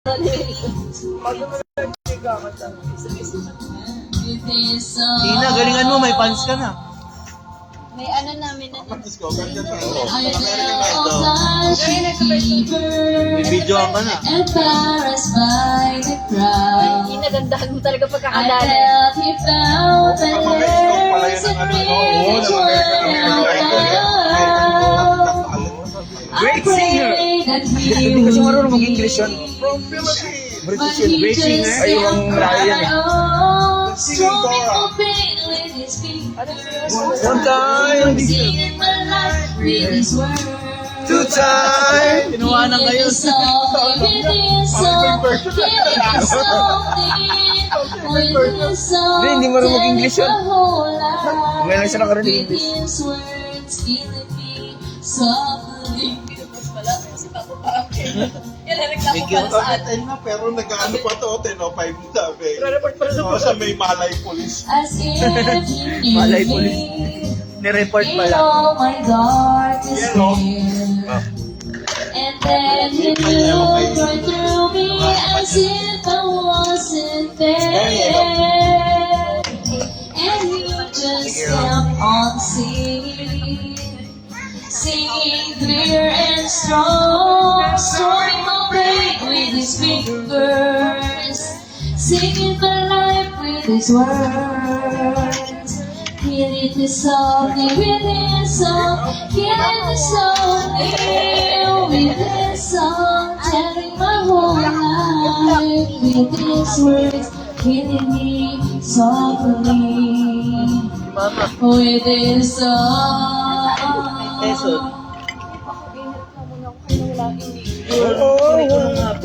Tina, galingan mo, may fans ka na. May ano namin na. May video ka na. Hindi nagandahan mo talaga pagkakadali. Great singer! Hindi kasi marunong mag-English yun. British yun. Great singer. Ay, yung malayo yan eh. One time! Two time! Tinuwanan kayo. Hindi marunong mag-English yun. Ngayon lang siya nakarinig English. Pero nag-ano pa to, 10:05 sabi. Sa may Malay Police. Malay Police. Ni-report pala. And then you looked right through me as if I wasn't there. And you just kept on singing. Singing clear and strong, storing my pain with his fingers, singing my life with his words, healing me softly with his song, healing me softly with his song, telling my whole life with his words, healing me softly with his song.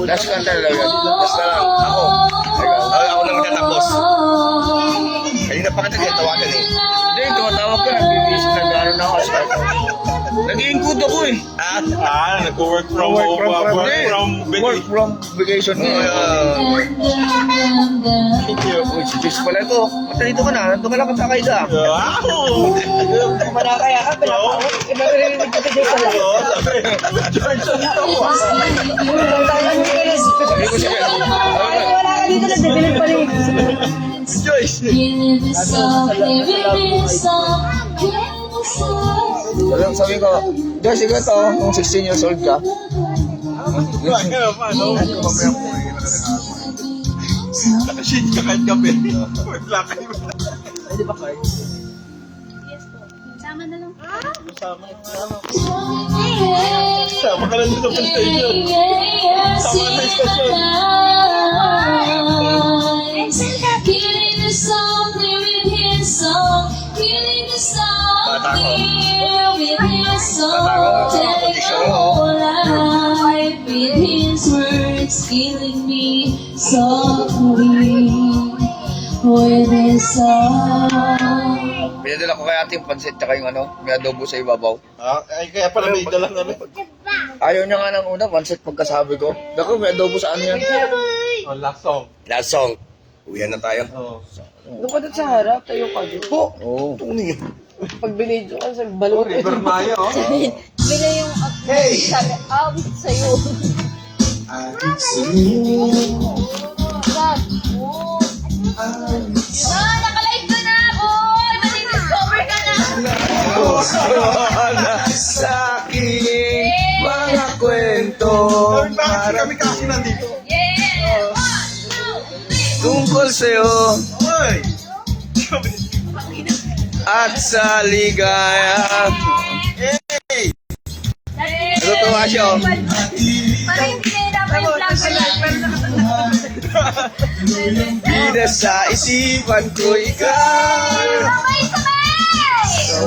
Last kanta lang. Last na lang. Ako lang natapos. Kanina pa kita tawagan eh. Hindi, tumatawag ka. Bibis na gano'n ako. Nag-i-include ako eh. Nag-work from vacation. Uy, si Jess pala ito. Basta dito ka na. Nandun ka lang sa kaida. Manakaya ka, pinarinig ko si Jay pala. Sabi ko siya. Wala ka dito, nagbibilig pa rin. Joyce. Sabi ko, Joyce, ikaw to, kung 16 years old ka. Shit ka kahit gabi. Wala kayo. Pwede ba card? Yes po. Sama na lang. Sama ka lang dito sa station. Sama na station. Killing the song with his song, killing the song with his song, telling my whole life with his words, killing me softly with his song. Pinadala ko kay ate yung pansit tsaka yung may adobo sa ibabaw. Ay, kaya pala may dalang Ayaw niya nga ng una, pansit pagkasabi ko. Dako, may adobo sa ano yan? last song. Last song. Uwihan na tayo. Doon ka doon sa harap, tayo ka doon. Po! Oo. Pag binidyo ka sa balon. River Maya, Bila yung sabi, out sa'yo. Nakalive ka na, boy! Mali-discover ka na! Sa aking mga kwento. Bakit kami kasi nandito? Yeah! 1, 2, 3! Tungkol sa'yo Hoy! at sa ligaya. Hey! Natutuwa siya. Parang hindi na dapat yung vlog ko yan. Bida sa isipan ko ikaw. Sabay!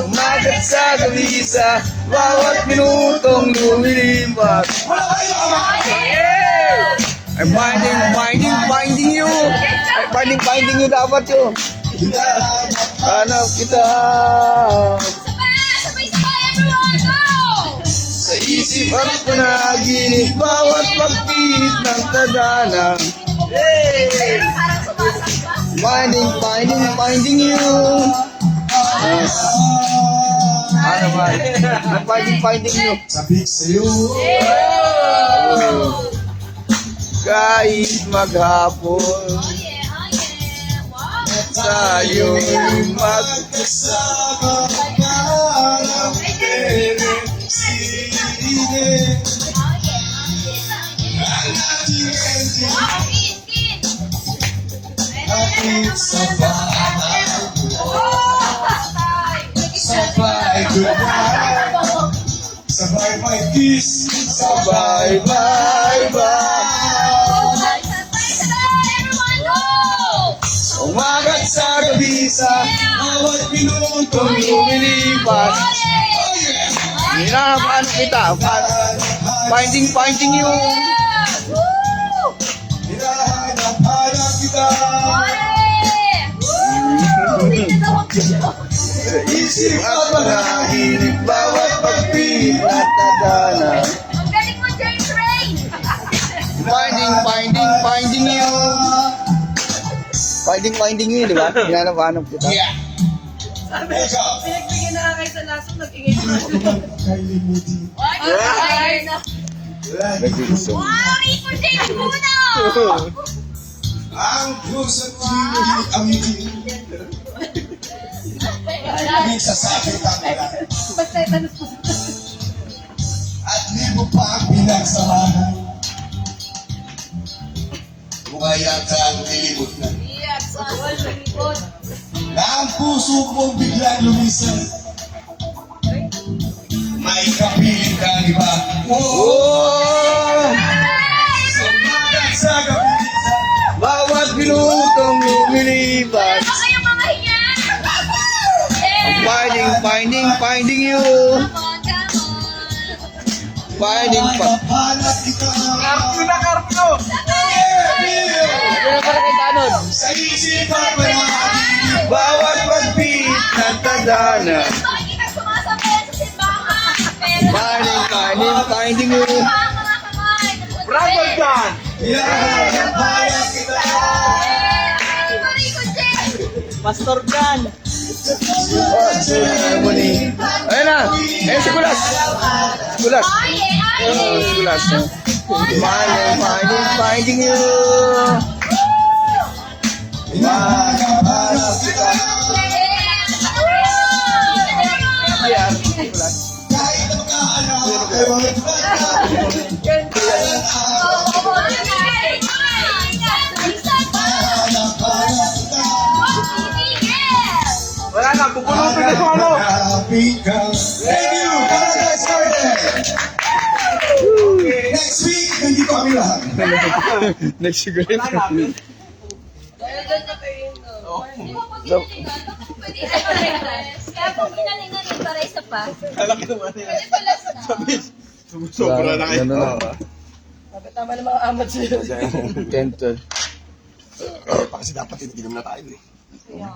Umagat sa gabi sa bawat minutong lumilipat. I'm finding you. I'm finding you dapat yun. Hanap kita. Sabay, everyone, go! Sa isip at panaginip, bawat pagpihit ng tadanang. Hey! Parang sumasamba. Finding you. Ano ba? I'm finding you. Sabi sa'yo. kahit maghapon, tayo'y Magkasama parang tere, sirine. Ang ating ending, ating sabay. Sabay goodbye, sabay may kiss, sabay bye-bye. Umagat sa gabi sa bawat minutong lumilipas. hinahanap kita. Finding you. Hinahanap-hanap kita. Isip at panaginip, bawat pagpilit at nadana. Ang galing mo, James Ray! Finding you. Finding you, di ba? Hinahanap kita. Yeah. Ikaw. Pinagbigyan na kayo sa laso, nag-ingay na. Kalimutin. Ay, na. Nag-iisip. Wow, Rico James muna! Ang puso't hindi awitin. Hindi sasabi kapila. Basta itanong po. At libo pa ang pinagsamahan. Mukha yata ang nilibot na. Iyak sa likod. Na ang puso kong biglang lumisan. May kapiling kang iba. Oh! Sumagat sa kapiling. Bawat minutong lumilipas. Ano kayong mga hiya? Finding you. Come on, come on. Finding Hanap kita. Ano pala kay Tanod? Sa isipan mo na ating Bawat pagpit ng tadhana. Bakit kita sumasabay sa simbahan? Pero Finding you. mga kamay. Bravo John! Hinahanap kita. Rico James! Pastor Jan. Ceremony. Ayun na. Ayun si Kulas. Kulas. Si Kulas. Finding you. Hinahanap kita. Yeah. Kulas. Kahit ang kaano ay mga hinahanap kita. Wala na. Pupulutin na yung ano. Hanapin ka. Thank you! Paradise Garden! Next week, nandito kami lahat. Next year. Kaya kung kinalingan yung para isa pa, Alaki naman yan. pwede pala na. Sobra na kayo. Tama ng mga amat sa'yo. Kento. Kasi dapat tiniginom na tayo eh.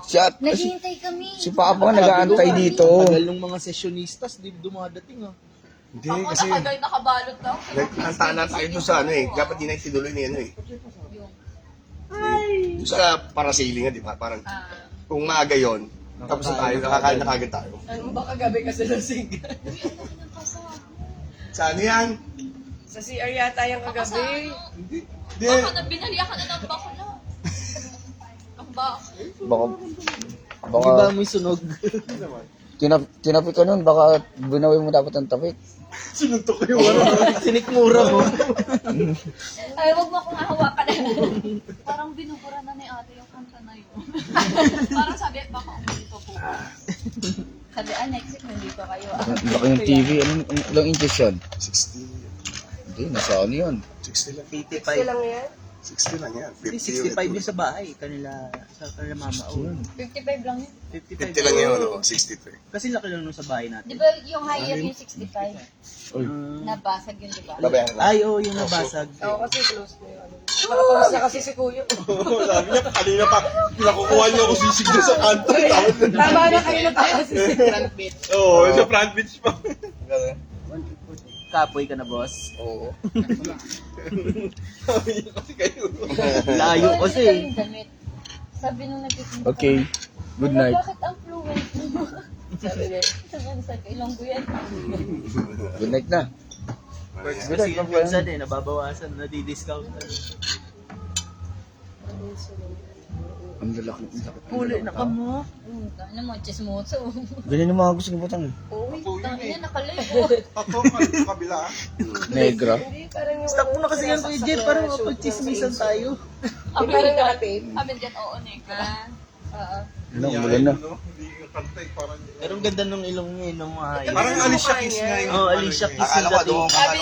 Shot. Naghihintay kami. Si Papa nga nag-aantay dito. Tagal ng mga sessionistas, di dumadating ah. Hindi, kasi Nakagal nakabalot daw. Nagkantaan na tayo doon sa ano eh. Dapat di na itinuloy ni ano eh. Doon sa parasailing nga, di ba? Parang kung maaga yon, tapos na tayo, nakakain na kagad tayo. Ano ba kagabi kasi lasing? saan yan? Sa CR yata yung kagabi. Hindi. Baka na binaliya ka na ng bakula. Ang bako. Baka Di ba may sunog? tinapik ka nun, baka bunawi mo dapat ang tapik. Sinuntok ko yung ano. Sinikmura mo. Ay, wag mo akong hahawakan. Parang binubura na ni ate yung kanta na yun. Parang sabi, baka umulito po. Sabi, next week nandito kayo. Laki yung TV. Ilang inches yun? 60. Hindi, nasa ano yun? 60 lang. 85. lang yan? 60 lang yan. 65 yun sa bahay, kanila, sa kanila mama. Oh. 55 lang yun. 55. 50 lang yun, oh, 63. Kasi laki lang nung sa bahay natin. Di ba yung higher yung 65? Nabasag yun, di ba? Babayaran lang. Ay, oo, yung nabasag. Oo, kasi close na yun. Nakapause na kasi si Kuya. Sabi niya, kanina pa, pinakukuha niyo ako sisig doon sa kanto. Tama na kayo na tayo si Oo, sa front bench pa. Kapoy ka na, boss. Oo. Sabi niya kasi kayo. Layo kasi. Yung damit. Sabi nung nagtitinda. Okay. Good night. Bakit ang fluent mo? Sabi niya, sa Ilonggo yan. Good night na. Kasi yung minsan eh, nababawasan, nadi-discount. Ang lalaki. Puli na ka mo. Ano mo, chismoso. Ganyan yung mga gusto ng butang. Uy, tangin na nakalibo. Tato, sa kabila. Negra. Hindi, parang yung... Stop mo na kasi yan, Kuya Jeff. Parang mapag-chismisan tayo. Ang parang natin. Amin dyan, oo, Negra. Oo. Ano, umulan na. Hindi yung kantay, parang... Pero ang ganda nung ilong niya, nung mga... Parang Alicia Keys nga yung... Oh, Alicia Keys Akala yung ko dating. doon. Sabi